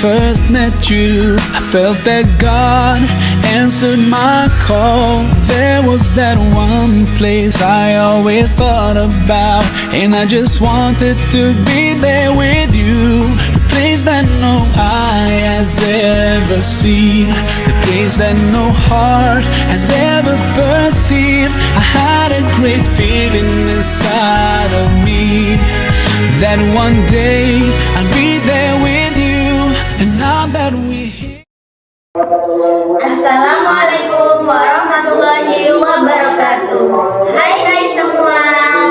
First met you, I felt that God answered my call. There was that one place I always thought about, and I just wanted to be there with you. The place that no eye has ever seen, the place that no heart has ever perceived. I had a great feeling inside of me that one day I'll be there with you. And now that we're here. Assalamualaikum warahmatullahi wabarakatuh. Hai semua,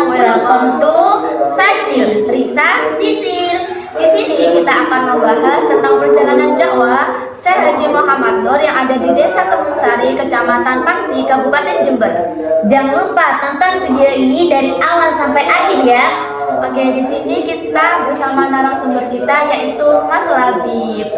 welcome to Sajil Risa Sisil. Di sini kita akan membahas tentang perjalanan dakwah Syekh Haji Muhammad Nur yang ada di Desa Kerungsari, Kecamatan Pati, Kabupaten Jember. Jangan lupa tonton video ini dari awal sampai akhir ya. Oke, di sini kita bersama narasumber kita yaitu Mas Labib.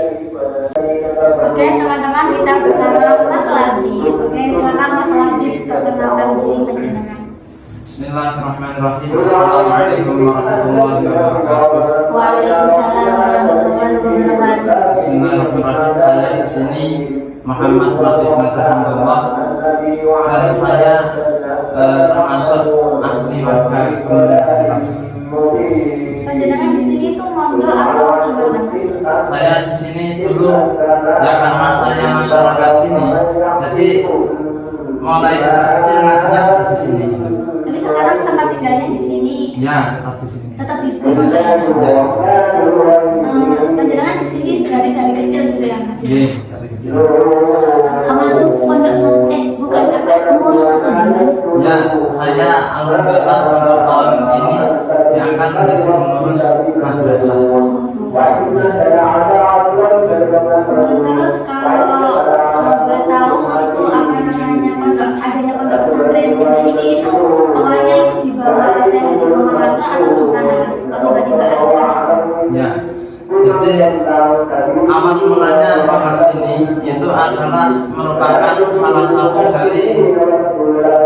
Oke, teman-teman, kita bersama Mas Labib. Oke, silakan Mas Labib perkenalkan diri panjenengan. Bismillahirrahmanirrahim. Assalamualaikum warahmatullahi wabarakatuh. Waalaikumsalam warahmatullahi wabarakatuh. Bismillahirrahmanirrahim. Saya di sini Muhammad Labib Najahullah dan saya termasuk asli warga Gunung Jati. Panjenengan di sini tuh mondok atau gimana Mas? Saya di sini dulu ya karena saya masyarakat sini, jadi mulai sejak kecil ngajinya sudah di sini gitu. Tapi sekarang tempat tinggalnya di sini. Ya, tetap di sini. Tetap di sini mondoknya. Ya. Panjenengan di sini dari kecil gitu ya Mas? Iya, dari kecil. Masuk pondok bukan apa pengurus atau gimana? Ya, saya alhamdulillah untuk tahun ini diangkat menjadi pengurus madrasah. Terus kalau boleh tahu itu apa namanya adanya pondok pesantren di sini itu awalnya itu dibawa Syekh Haji Muhammad Nur atau gimana Mas? Kalau tiba-tiba ada? Ya, jadi awal mulanya pondok sini itu adalah merupakan salah satu dari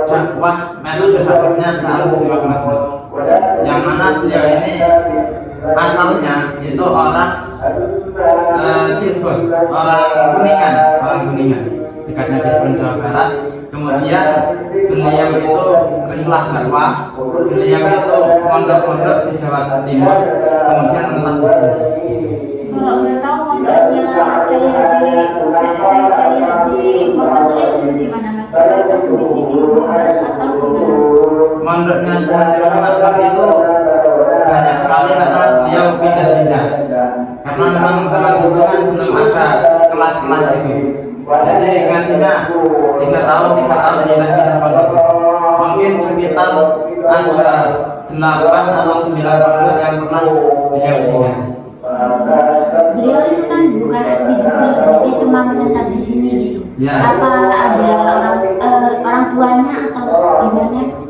dakwah metode dakwahnya Syekh Haji Muhammad Nur, yang mana beliau ini asalnya itu orang Cirebon, orang Kuningan, dekatnya Cirebon, Jawa Barat. Kemudian beliau itu rihlah dakwah, beliau itu pondok-pondok di Jawa Timur, kemudian menetap di sini. Kalau boleh tahu pondoknya Kiai Haji Muhammad Nur itu di mana Mas? Apakah di sini atau di mana? Pondoknya Syekh Haji Muhammad Nur itu banyak sekali karena beliau pindah-pindah. Karena memang zaman dulu kan belum ada kelas-kelas itu. Jadi ngajinya 3 tahun pindah-pindah pondok. Mungkin sekitar ada 8 atau 9 pondok yang pernah beliau singgah. Beliau itu kan bukan asli Jember, jadi cuma menetap di sini gitu. Ya. Apa ada orang tuanya atau gimana?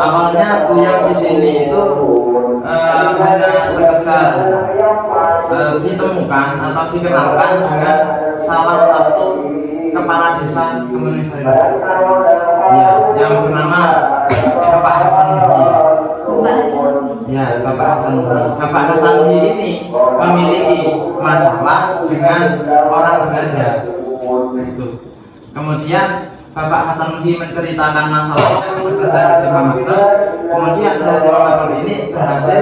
Awalnya beliau di sini itu hanya sekedar ditemukan atau dikenalkan dengan salah satu kepala desa Kementerian ya, yang bernama Bapak Hasan Muhi. Ya, Bapak Hasan Muhi. Bapak Hasan Muhi ini memiliki masalah dengan orang Belanda. Itu. Kemudian Bapak Hasan Muhi menceritakan masalahnya kepada Syekh Haji Muhammad Nur. Kemudian Syekh Haji Muhammad Nur ini berhasil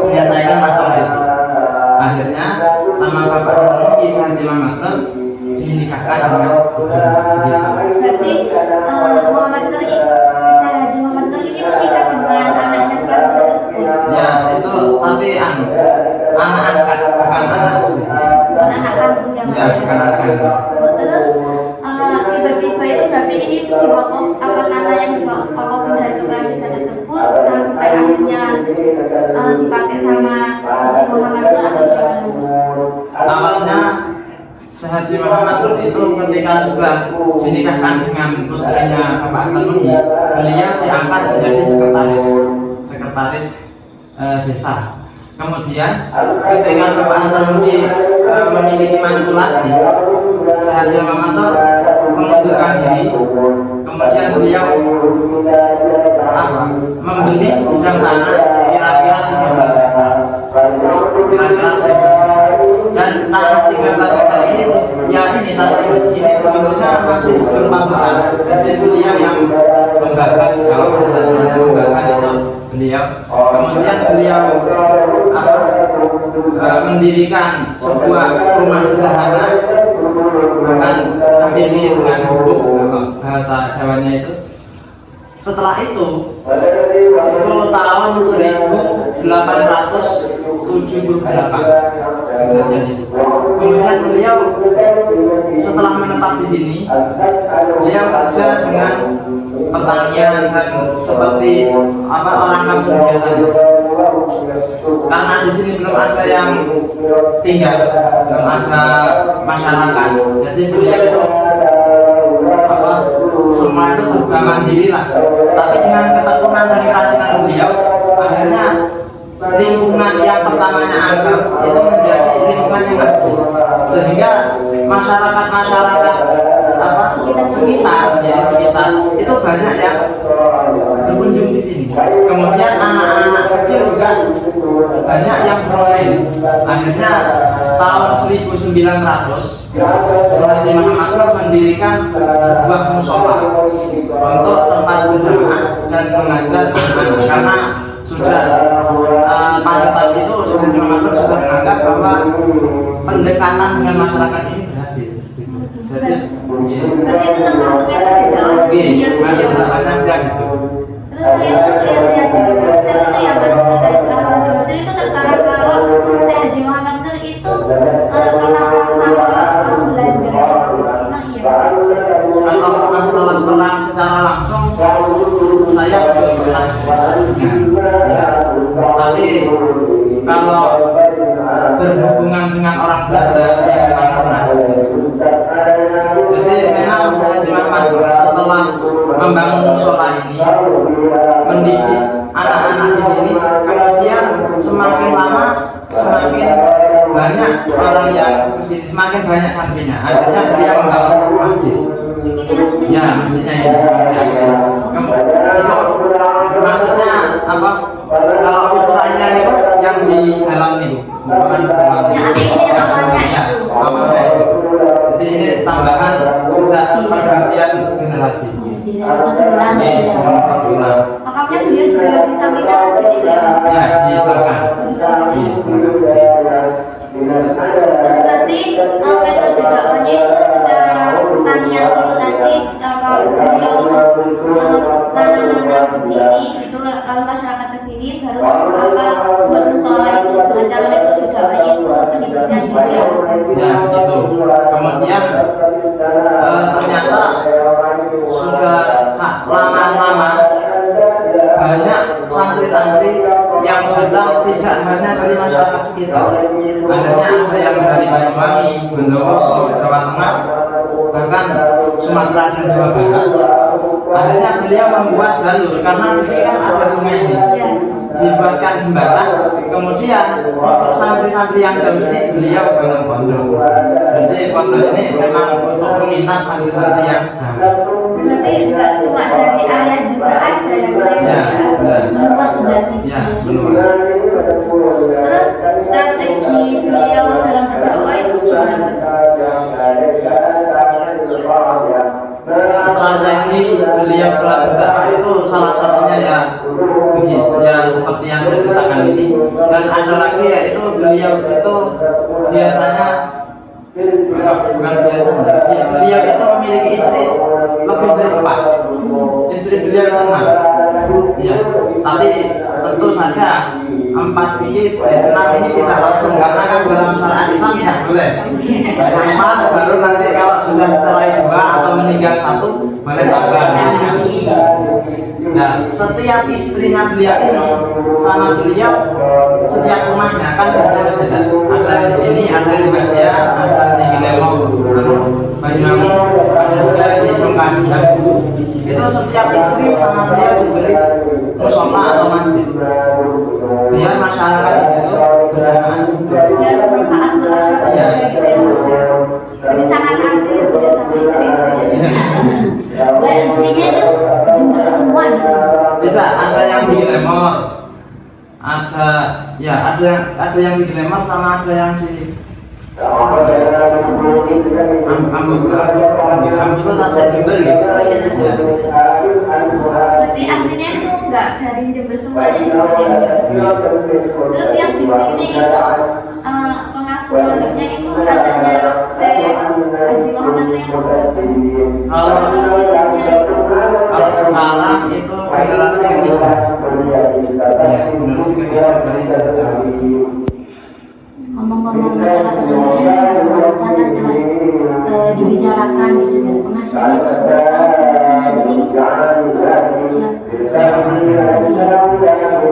menyelesaikan masalah itu. Akhirnya sama Bapak Hasan Muhi, Syekh Haji Muhammad Nur dinikahkan dengan begitu. Berarti Muhammad Nur ini, Syekh Haji Muhammad Nur ini nikah dengan anaknya Pradesa tersebut. Ya, itu tapi anak mengerjakan. Terus tiba-tiba itu berarti ini tuh diwakaf apa tanah yang diwakafin dari kepala desa tersebut sampai akhirnya dipakai sama Haji Muhammad Nur atau gimana Mas? Awalnya Haji Muhammad Nur itu ketika sudah dinikahkan dengan putrinya Bapak Hasan Munyi, beliau diangkat menjadi sekretaris desa. Kemudian ketika Bapak Hasan Munyi memiliki mantu lagi, Haji Muhammad Nur mengundurkan diri. Kemudian beliau membeli sebidang tanah kira-kira 13 hektar. Dan tanah 13 hektar ini tanah ini dulunya masih berupa hutan. Jadi beliau yang membakar, kalau bahasa membakar itu beliau. Kemudian beliau mendirikan sebuah rumah sederhana, bahkan hampir mirip dengan gubuk bahasa Jawanya itu. Setelah itu tahun 1878 kejadian itu. Kemudian beliau setelah menetap di sini, beliau kerja dengan pertanian dan seperti orang kampung biasanya. Karena di sini belum ada yang tinggal, belum ada masyarakat. Jadi beliau itu semua itu serba mandiri lah. Tapi dengan ketekunan dan kerajinan beliau, akhirnya lingkungan yang pertamanya angker itu menjadi lingkungan yang asli, sehingga masyarakat sekitar itu banyak yang berkunjung di sini. Kemudian anak-anak kecil juga banyak yang bermain. Akhirnya tahun 1900 Haji Muhammad Nur mendirikan sebuah musola untuk tempat berjamaah dan mengajar anak, karena sudah pada tahun itu Haji Muhammad Nur sudah menganggap bahwa pendekatan dengan masyarakat ini berhasil. Jadi berarti itu termasuknya perbedaan yang banyak gitu. Terus saya tuh lihat-lihat di website itu ya Mas, di website itu tertara kalau si Haji Muhammad Nur itu pernah sama orang Belanda. Emang iya? Kalau masalah perang secara langsung saya belum pernah dengar. Tapi kalau berhubungan dengan orang Belanda ya memang pernah. Jadi memang Haji Muhammad Nur setelah membangun musola ini, mendidik anak-anak di sini, kemudian semakin lama semakin banyak orang yang kesini, semakin banyak santrinya. Akhirnya beliau membangun masjid. Ya, masjidnya ini. Itu maksudnya apa? Kalau ukurannya itu yang di dalam nih, bukan di dalam. Yang aslinya awalnya itu. Awalnya itu. Jadi ini tambahan sejak pergantian generasi. Keseluruhan ya. Makanya beliau juga di sampingnya masjid itu ya. Ya, di belakang. Terus berarti metode dakwahnya itu secara pertanian itu tadi beliau nanam-nanam ke sini gitu, kalau masyarakat ke sini baru buat musola itu dengan cara metode dakwahnya itu pendidikan gitu ya Mas. Ya begitu. Kemudian ternyata sudah lama-lama banyak santri-santri yang datang tidak hanya dari masyarakat sekitar. Akhirnya ada yang dari Banyuwangi, Bondowoso, Jawa Tengah, bahkan Sumatera dan Jawa Barat. Akhirnya beliau membuat jalur, karena di sini kan ada sungai ini, dibuatkan jembatan. Kemudian untuk santri-santri yang jauh ini beliau bangun pondok. Jadi pondok ini memang untuk menginap santri-santri yang jauh. Berarti nggak cuma dari area juga aja ya, meluas berarti. Ya, meluas. Terus strategi beliau dalam berdakwah itu gimana Mas? Strategi beliau dalam berdakwah itu salah satunya ya begini, ya seperti yang saya ceritakan ini. Dan ada lagi yaitu beliau itu biasanya bukan biasanya, ya, beliau itu memiliki istri lebih dari 4. Istri beliau itu 6. Ya, tapi tentu saja 6 ini tidak langsung, karena kan dalam syariat Islam tidak boleh. 4 baru nanti kalau sudah cerai 2 atau meninggal 1 boleh tambah. Nah, setiap istrinya beliau ini sama beliau, setiap rumahnya kan berbeda-beda. Ada yang di sini, ada yang di Madia, ada di Gilemong, Banyuwangi, ada juga di Jongkaji. Itu setiap istri sama beliau diberi musola atau masjid, biar masyarakat di situ berjamaah di situ. Ya, bermanfaat untuk masyarakat Iya. gitu ya Mas ya. Jadi sangat adil ya beliau sama istri-istrinya juga. Buat istrinya itu jumlah semua gitu. Tidak, ada yang di Lemor, ada yang di Lemor sama ada yang di Ambulu tak saya Jember gitu. Oh iya. Ya. Berarti aslinya itu enggak dari Jember semuanya istrinya ya Mas. Terus yang di sini itu pengasuh pondoknya itu anaknya Syekh Haji Muhammad Riano berapa? Kalau sekarang itu generasi ketiga. Ya, generasi ketiga dari Jawa. Ngomong-ngomong masalah pesantren, Mas barusan kan telah dibicarakan gitu ya, pengasuhnya itu pengasuhnya di sini Siapa saja?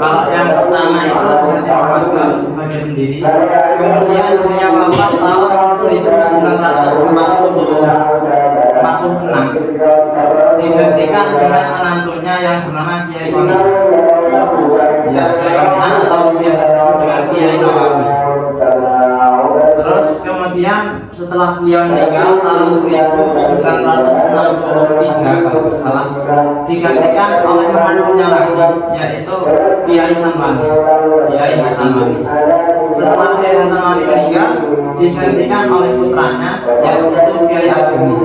Kalau yang pertama itu Syekh Muhammad Baru sebagai pendiri, kemudian beliau wafat tahun 1946, digantikan dengan menantunya yang bernama Kiai Koni. Ya, Kiai Koni atau biasa disebut dengan Kiai Nawawi. Terus kemudian setelah beliau meninggal tahun 1963 kalau tidak salah, digantikan oleh menantunya lagi, yaitu Kiai Sanwani, Kiai Hasan Wali. Setelah Kiai Hasan Wali meninggal, digantikan oleh putranya, yaitu Kiai Ajuni.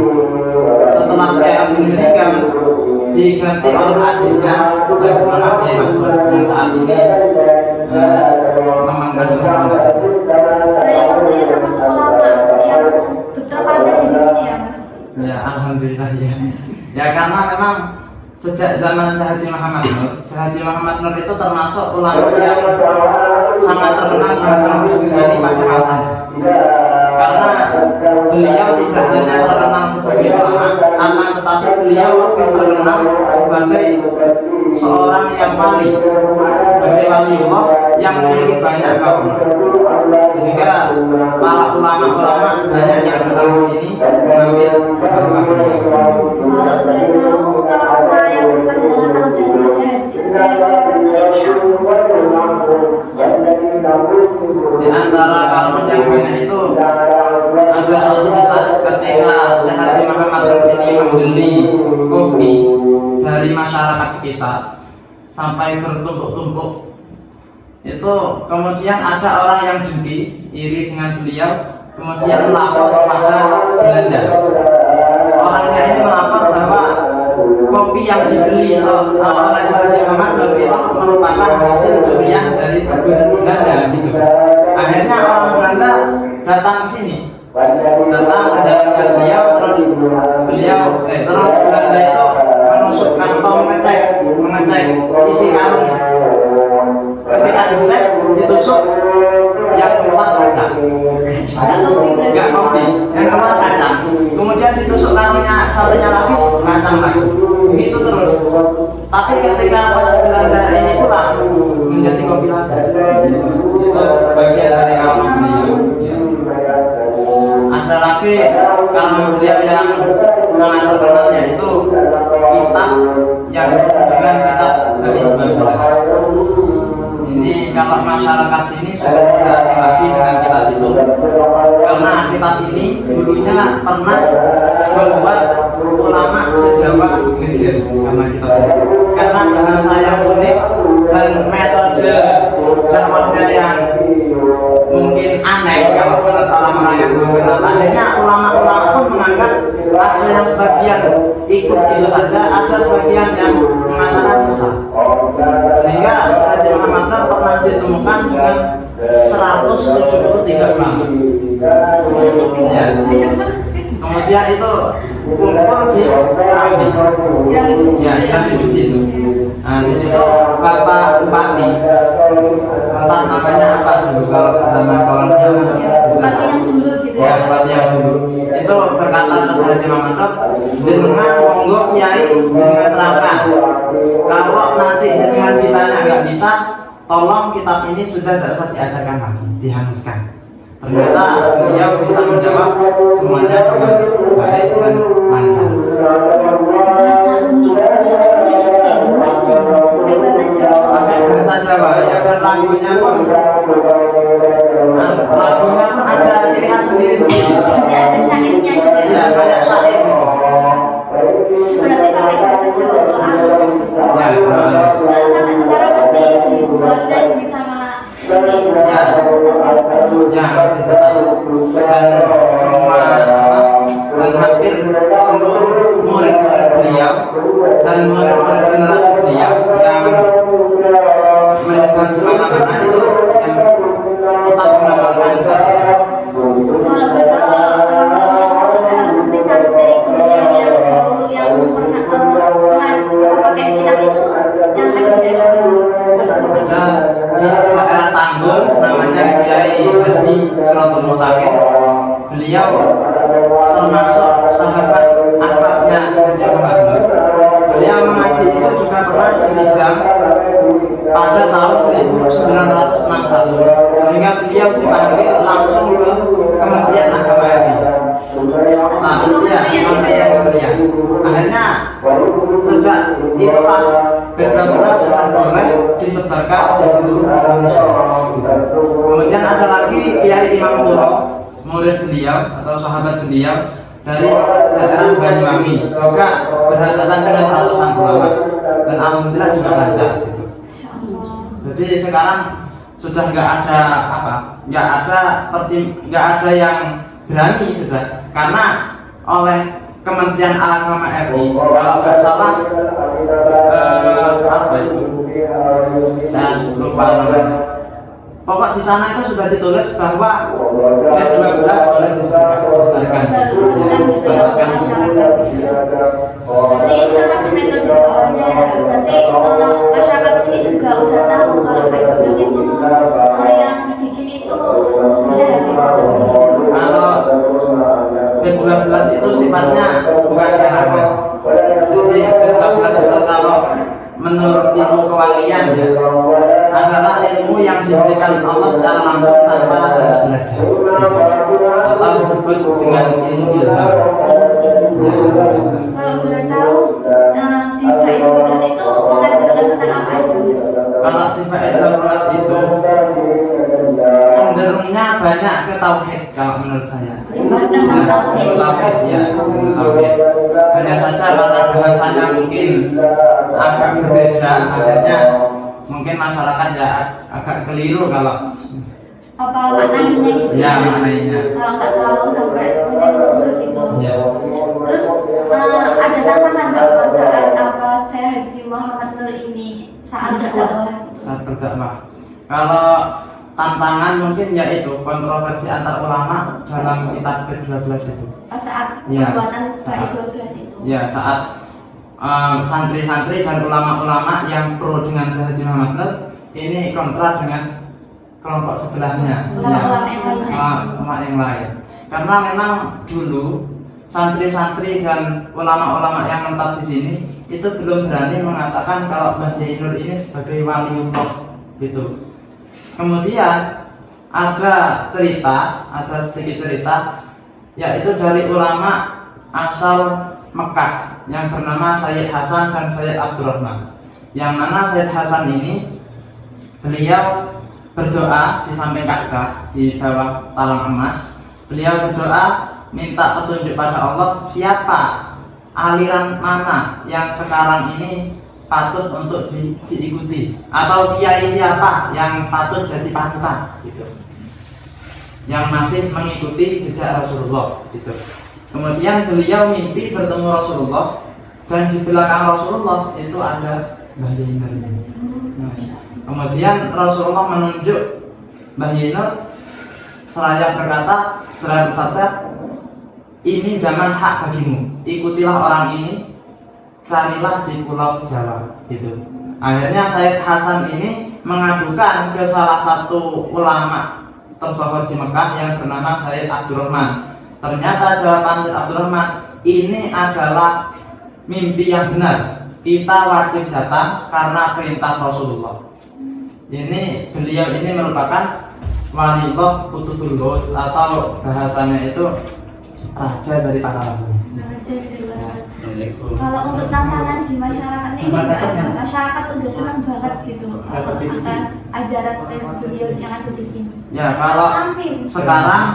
Setelah Kiai Ajuni meninggal, diganti oleh adiknya yang bernama Kiai Mansur, yang saat ini memangkas rumah. Beliau termasuk ulama yang terpandang di sini ya Mas. Ya, alhamdulillah ya. Ya karena memang sejak zaman Syekh Haji Muhammad Nur, Syekh Haji Muhammad Nur itu termasuk ulama yang sangat terkenal di masyarakat Bismillah pada masanya. Karena beliau tidak hanya terkenal sebagai ulama, akan tetapi beliau lebih terkenal sebagai seorang yang wali, sebagai waliullah yang memiliki banyak kaum. Sehingga para ulama-ulama banyak yang datang ke sini mengambil barokah beliau. Kalau boleh tahu trauma yang panjenengan tahu dari saya ini Di antara kaum yang banyak itu ada suatu kisah ketika Syekh Haji Muhammad Nur ini membeli kopi dari masyarakat sekitar sampai bertumpuk-tumpuk. Itu kemudian ada orang yang dengki, iri dengan beliau, kemudian melapor kepada Belanda. Orangnya ini melapor bahwa kopi yang dibeli oleh Syekh Haji Muhammad Nur itu merupakan hasil curian dari Belanda gitu. Akhirnya orang Belanda datang ke sini, datang ke dalamnya beliau, terus Belanda itu menusuk kantong, mengecek isi karungnya. Ketika dicek, ditusuk, yang keluar kacang. Enggak kopi, yang keluar kacang. Kemudian ditusuk karungnya satunya lagi, kacang lagi. Begitu terus. Tapi ketika pas Belanda ini pulang, menjadi kopi lagi. Itu sebagian dari kaum beliau. Ya. Ada lagi kaum beliau yang sangat terkenal, yaitu kitab yang disebut dengan kitab Bani 12. Ini kalau masyarakat sini sudah tidak asing lagi dengan kitab itu, karena kitab ini dulunya pernah membuat ulama sejawa geger karena kitab ini, karena bahasa yang unik dan metode dakwahnya yang mungkin aneh kalau menurut orang-orang yang belum kenal. Akhirnya ulama-ulama pun menganggap ada yang sebagian ikut gitu saja, ada sebagian yang mengatakan sesat. Sehingga Syekh Haji Muhammad Nur pernah ditemukan dengan 173 ulama. Ya. Kemudian itu kumpul di Rambi. Ya, Rambi di situ. Nah, di situ Bapak Bupati, entah namanya apa dulu kalau zaman kolonial. Bupati yang dulu gitu Ya, Bupati yang dulu itu berkata ke Haji Mamadot, jenengan monggo kiai jenengan terangkan. Kalau nanti jenengan ditanya nggak bisa, tolong kitab ini sudah tidak usah diajarkan lagi, dihanguskan. Ternyata beliau bisa menjawab semuanya dengan baik dan lancar. Bahasa unik, bahasa unik itu kayak gimana? Pakai bahasa Jawa. Pakai bahasa Jawa ya, dan lagunya pun ada ciri khas sendiri-sendiri. Ya, ada syairnya juga. Ya, banyak syair. Berarti pakai bahasa Jawa halus. Ya, Jawa. Nah, sampai sekarang masih dibuat ngaji sama Ya, masih tetap. Dan semua dan hampir seluruh murid-murid beliau dan murid-murid generasi beliau yang menyebar di mana-mana itu yang tetap mengamalkan kitab. Kalau santri-santri beliau yang jauh yang pernah pakai kitab itu yang ada di daerah Ada di daerah Tanggul namanya Kiai Haji Siratul Mustaqim. Beliau termasuk sahabat akrabnya Haji Muhammad Nur. Beliau mengaji itu juga pernah di Sidang pada tahun 1961, sehingga beliau dipanggil langsung ke Kementerian Agama RI. Nah, ya, kementerian. Akhirnya sejak itulah B12 sudah boleh disebarkan di seluruh Indonesia. Kemudian ada lagi Kiai Imam Puro, murid beliau atau sahabat beliau dari daerah Banyuwangi, juga berhadapan dengan ratusan ulama dan alhamdulillah juga lancar. Jadi sekarang sudah nggak ada yang berani sudah, karena oleh Kementerian Agama RI kalau nggak salah apa itu saya lupa namanya. Pokok di sana itu sudah ditulis bahwa B12 boleh disebarkan. Berarti termasuk metode bawahnya ya. Berarti masyarakat sini juga udah tahu kalau B12 itu yang bikin itu bisa Haji Muhammad. Kalau B12 itu sifatnya bukan karangan. Jadi B12 itu kalau menurut ilmu kewalian ya adalah ilmu yang diberikan Allah secara langsung tanpa harus belajar, atau disebut dengan ilmu ilham. Kalau boleh tahu di B12 itu mengajarkan tentang apa aja Mas? Kalau di B12 itu cenderungnya banyak ke tauhid kalau menurut saya. Bahas tentang tauhid. Tauhid ya, tauhid. Hanya saja karena bahasanya mungkin agak berbeda, akhirnya mungkin masyarakat ya agak keliru kalau apa maknanya gitu ya maknanya. Kalau nggak tahu sampai dulu gitu. Ya. Terus ada tantangan nggak Mas saat apa saya Haji Muhammad Nur ini saat berdakwah? Saat berdakwah. Kalau tantangan mungkin yaitu kontroversi antar ulama dalam kitab B12 itu. Saat Ya, pembuatan saat. B12 itu. Ya, saat santri-santri dan ulama-ulama yang pro dengan Haji Muhammad Nur ini kontra dengan kelompok sebelahnya, Ulama-ulama yang lain. ulama yang lain. Karena memang dulu santri-santri dan ulama-ulama yang menetap di sini itu belum berani mengatakan kalau Mbah Yai Nur ini sebagai waliullah gitu. Kemudian ada sedikit cerita yaitu dari ulama asal Mekah yang bernama Sayyid Hasan dan Sayyid Abdurrahman. Yang mana Sayyid Hasan ini beliau berdoa di samping Ka'bah di bawah talang emas. Beliau berdoa minta petunjuk pada Allah siapa aliran mana yang sekarang ini patut untuk diikuti, atau kiai siapa yang patut jadi panutan gitu, yang masih mengikuti jejak Rasulullah gitu. Kemudian beliau mimpi bertemu Rasulullah dan di belakang Rasulullah itu ada Mbah Yai Nur ini. Kemudian Rasulullah menunjuk Mbah Yai Nur seraya bersabda, ini zaman hak bagimu, ikutilah orang ini, carilah di Pulau Jawa gitu. Akhirnya Sayyid Hasan ini mengadukan ke salah satu ulama tersohor di Mekah yang bernama Sayyid Abdurrahman. Ternyata jawaban Abdurrahman, ini adalah mimpi yang benar, kita wajib datang karena perintah Rasulullah. Ini beliau ini merupakan walillah kutubul ghaus, atau bahasanya itu raja dari para raja. Kalau untuk tantangan di masyarakat ini juga ada. Masyarakat udah senang banget gitu atas ajaran beliau yang ada di sini. Ya, kalau sekarang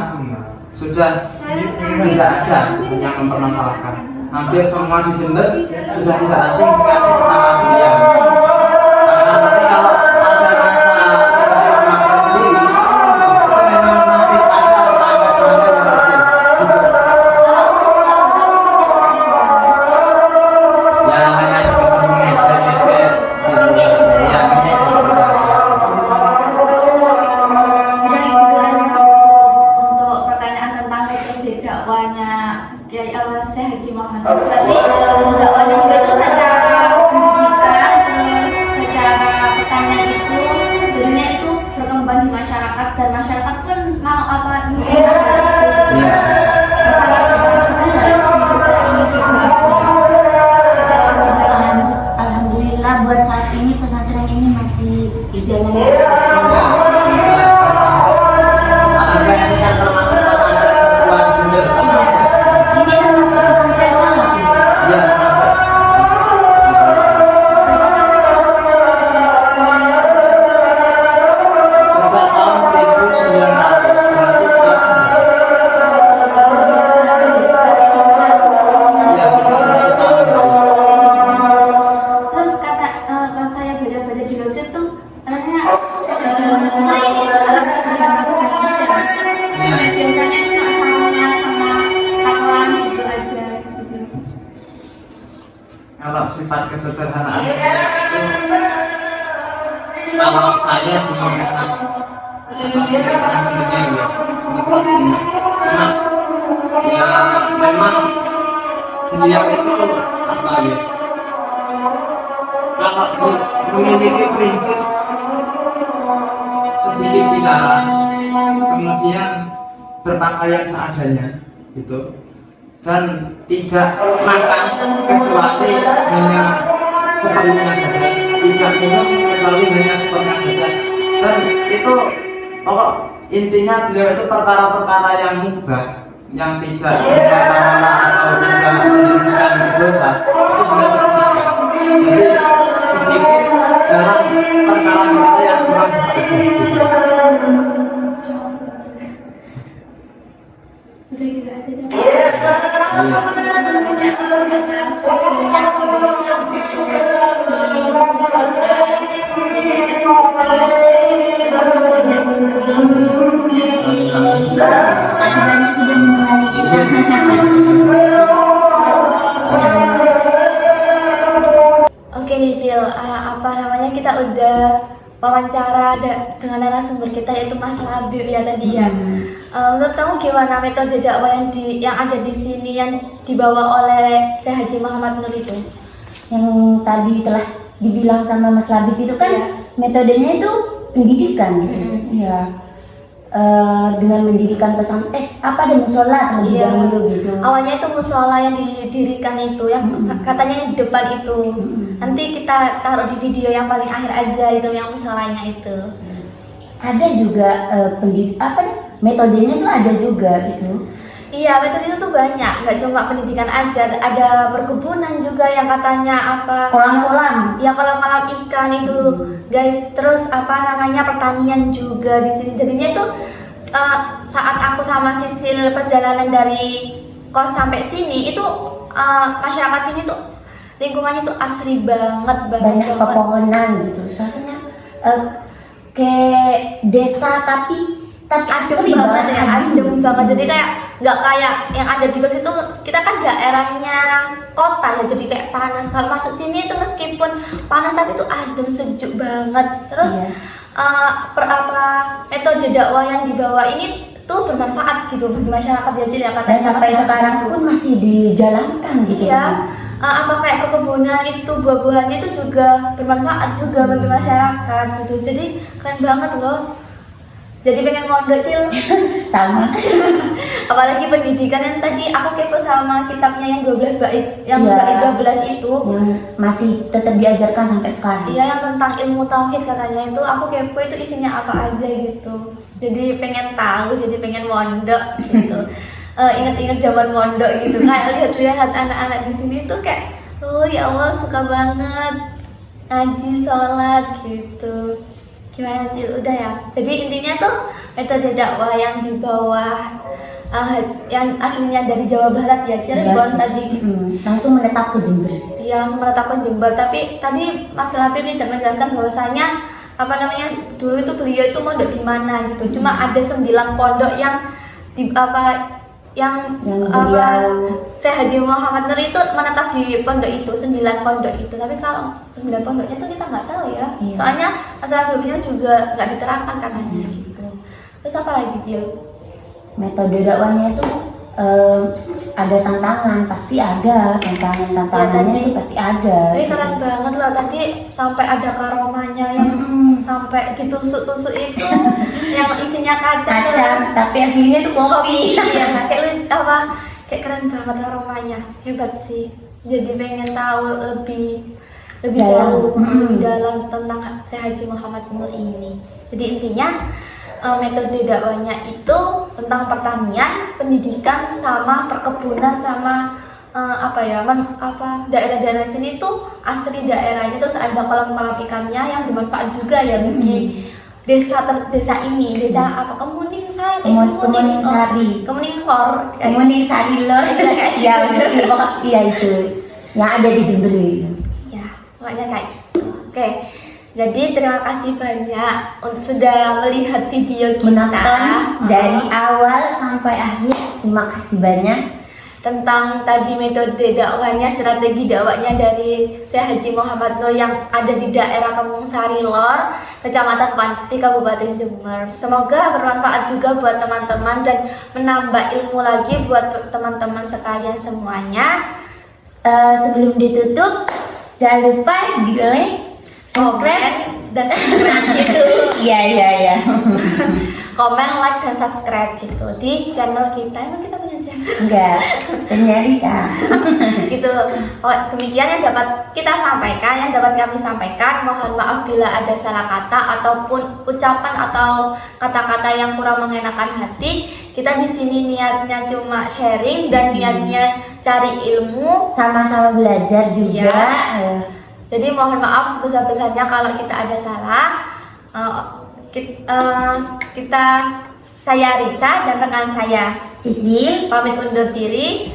sudah tidak ada yang mempermasalahkan. Hampir semua di Jember sudah tidak asing dengan nama beliau. Tapi kalau ada masa seperti Mekah sendiri, itu memang masih ada tetangga-tetangga yang masih ya hanya sekedar mengejek-ejek gitu, ya mengejek. Untuk pertanyaan tentang metode dakwahnya Kiai Syekh Haji Muhammad. Berarti dakwahnya juga itu secara pendidikan, terus secara pertanyaan itu jadinya itu berkembang di masyarakat, dan masyarakat pun mau apa itu sangat berkembang di desa ini juga. Alhamdulillah buat saat ini pesantren ini masih berjalan. Alhamdulillah ini kan termasuk pesantren tertua di Jember. Ini termasuk pesantren salafi. Ya, termasuk. Sejak tahun 1900 berarti sekarang ya sudah 13 tahun. Terus kalau saya baca-baca di website tuh katanya nah ini tuh sangat banget ya mas. Kayak biasanya itu cuma saluran sama takoran gitu aja gitu. Kalau sifat kesederhanaan beliau itu, kalau saya belum pernah mendengar ya, cuma ya memang beliau itu apa ya, kalau memiliki prinsip sedikit bicara, kemudian berpakaian seadanya gitu, dan tidak makan kecuali hanya seperlunya saja, tidak minum kecuali hanya seperlunya saja, dan itu pokok intinya beliau itu perkara-perkara yang mubah, yang tidak mengapa-ngapa atau tidak menjerumuskan ke dosa, itu beliau sedikit. Jadi sedikit dalam perkara-perkara yang kurang begitu. Udah gitu aja deh. Iya. Banyak atas waktunya kebanyakan untuk Sami-sami. Masih banyak sudah menemani kita. Oke nih Cil, apa namanya, kita udah wawancara dengan narasumber kita yaitu Mas Labib ya tadi ya. Menurut kamu gimana metode dakwah yang ada di sini yang dibawa oleh Syekh Haji Muhammad Nur itu? Yang tadi telah dibilang sama Mas Labib itu kan Iya. metodenya itu pendidikan gitu. Iya. Dengan mendirikan apa ada musola terlebih Iya. dahulu gitu. Awalnya itu musola yang didirikan itu, yang katanya yang di depan itu. Nanti kita taruh di video yang paling akhir aja itu yang musolanya itu. Ada juga metodenya itu ada juga gitu. Iya, metode itu tuh banyak, nggak cuma pendidikan aja, ada perkebunan juga yang katanya apa? Kolam-kolam. Ya kolam-kolam ikan itu, guys. Terus apa namanya, pertanian juga di sini. Jadinya tuh saat aku sama Sisil perjalanan dari kos sampai sini itu masyarakat sini tuh lingkungannya tuh asri banget, Banyak pepohonan gitu. Suasananya kayak desa tapi asli banget ya, adem banget. Jadi kayak nggak kayak yang ada di kos itu, kita kan daerahnya kota ya, jadi kayak panas. Kalau masuk sini itu meskipun panas tapi itu adem, sejuk banget. Terus Iya. metode dakwah yang dibawa ini tuh bermanfaat gitu bagi masyarakat ya Cil ya, Dan sampai sekarang pun masih dijalankan gitu. Iya, apa kayak perkebunan itu buah-buahannya itu juga bermanfaat juga bagi masyarakat gitu. Jadi keren banget loh. Jadi pengen mondok Cil. Sama. Apalagi pendidikan yang tadi aku kepo sama kitabnya yang 12 bait, yang Iya. bait 12 itu. Yang masih tetap diajarkan sampai sekarang. Iya, yang tentang ilmu tauhid katanya itu aku kepo itu isinya apa aja gitu. Jadi pengen tahu, jadi pengen mondok gitu. Ingat-ingat zaman mondok gitu kan, lihat-lihat anak-anak di sini tuh kayak, oh ya Allah suka banget ngaji, sholat gitu. Gimana Cil? Udah ya. Jadi intinya tuh metode dakwah yang di bawah yang aslinya dari Jawa Barat ya Cil, Iya, buat tadi langsung menetap ke Jember. ya langsung menetapkan Jember. Tapi tadi Mas Labib tidak menjelaskan bahwasanya apa namanya dulu itu beliau itu mondok di mana gitu. Cuma ada 9 pondok yang yang beliau Syekh Haji Muhammad Nur itu menetap di pondok itu, 9 pondok itu. Tapi kalau 9 pondoknya itu kita nggak tahu ya. Iya. Soalnya masalah Labibnya juga nggak diterangkan katanya gitu. Terus apa lagi Cil? metode dakwahnya itu ada tantangan, pasti ada tantangannya tadi. itu pasti ada. Tapi gitu. keren banget loh tadi sampai ada karomanya yang sampai ditusuk-tusuk itu yang isinya kaca. Tapi aslinya itu kopi. Iya, kayak keren banget aromanya, hebat sih. Jadi pengen tahu lebih Dalam. jauh, lebih dalam tentang Syekh Haji Muhammad Nur ini. Jadi intinya metode dakwahnya itu tentang pertanian, pendidikan, sama perkebunan, sama daerah-daerah sini tuh asli daerahnya, terus ada kolam-kolam ikannya yang bermanfaat juga ya bagi desa ini, desa apa Kemuning Sari, Kemuning Sari, Kemuning Lor, Kemuning Sari Lor. Ya, pokoknya iya itu yang ada di Jember. ya pokoknya kayak gitu. Oke, jadi terima kasih banyak sudah melihat video kita Menonton dari awal sampai akhir. Terima kasih banyak. tentang tadi metode dakwahnya, strategi dakwahnya dari Syekh Haji Muhammad Nur yang ada di daerah Kampung Sari Lor, Kecamatan Panti, Kabupaten Jember. Semoga bermanfaat juga buat teman-teman dan menambah ilmu lagi buat teman-teman sekalian semuanya. Sebelum ditutup, jangan lupa di like, subscribe, dan subscribe gitu. Iya. Komen, like, dan subscribe gitu di channel kita. Emang kita punya channel? Enggak, ternyata bisa. Gitu. Demikian yang dapat kita sampaikan, yang dapat kami sampaikan. Mohon maaf bila ada salah kata ataupun ucapan atau kata-kata yang kurang mengenakan hati. Kita di sini niatnya cuma sharing dan niatnya cari ilmu, Sama-sama belajar juga. Iya. Jadi mohon maaf sebesar-besarnya kalau kita ada salah. Saya Risa dan rekan saya Sisil. pamit undur diri.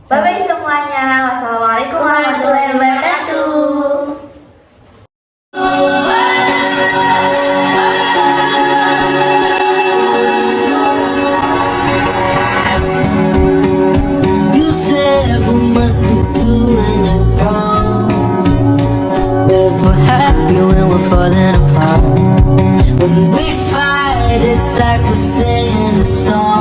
Bye bye semuanya. Wassalamualaikum warahmatullahi wabarakatuh. You said we must be doing it wrong. Never happy when we're falling apart. When we fight, it's like we're singing a song.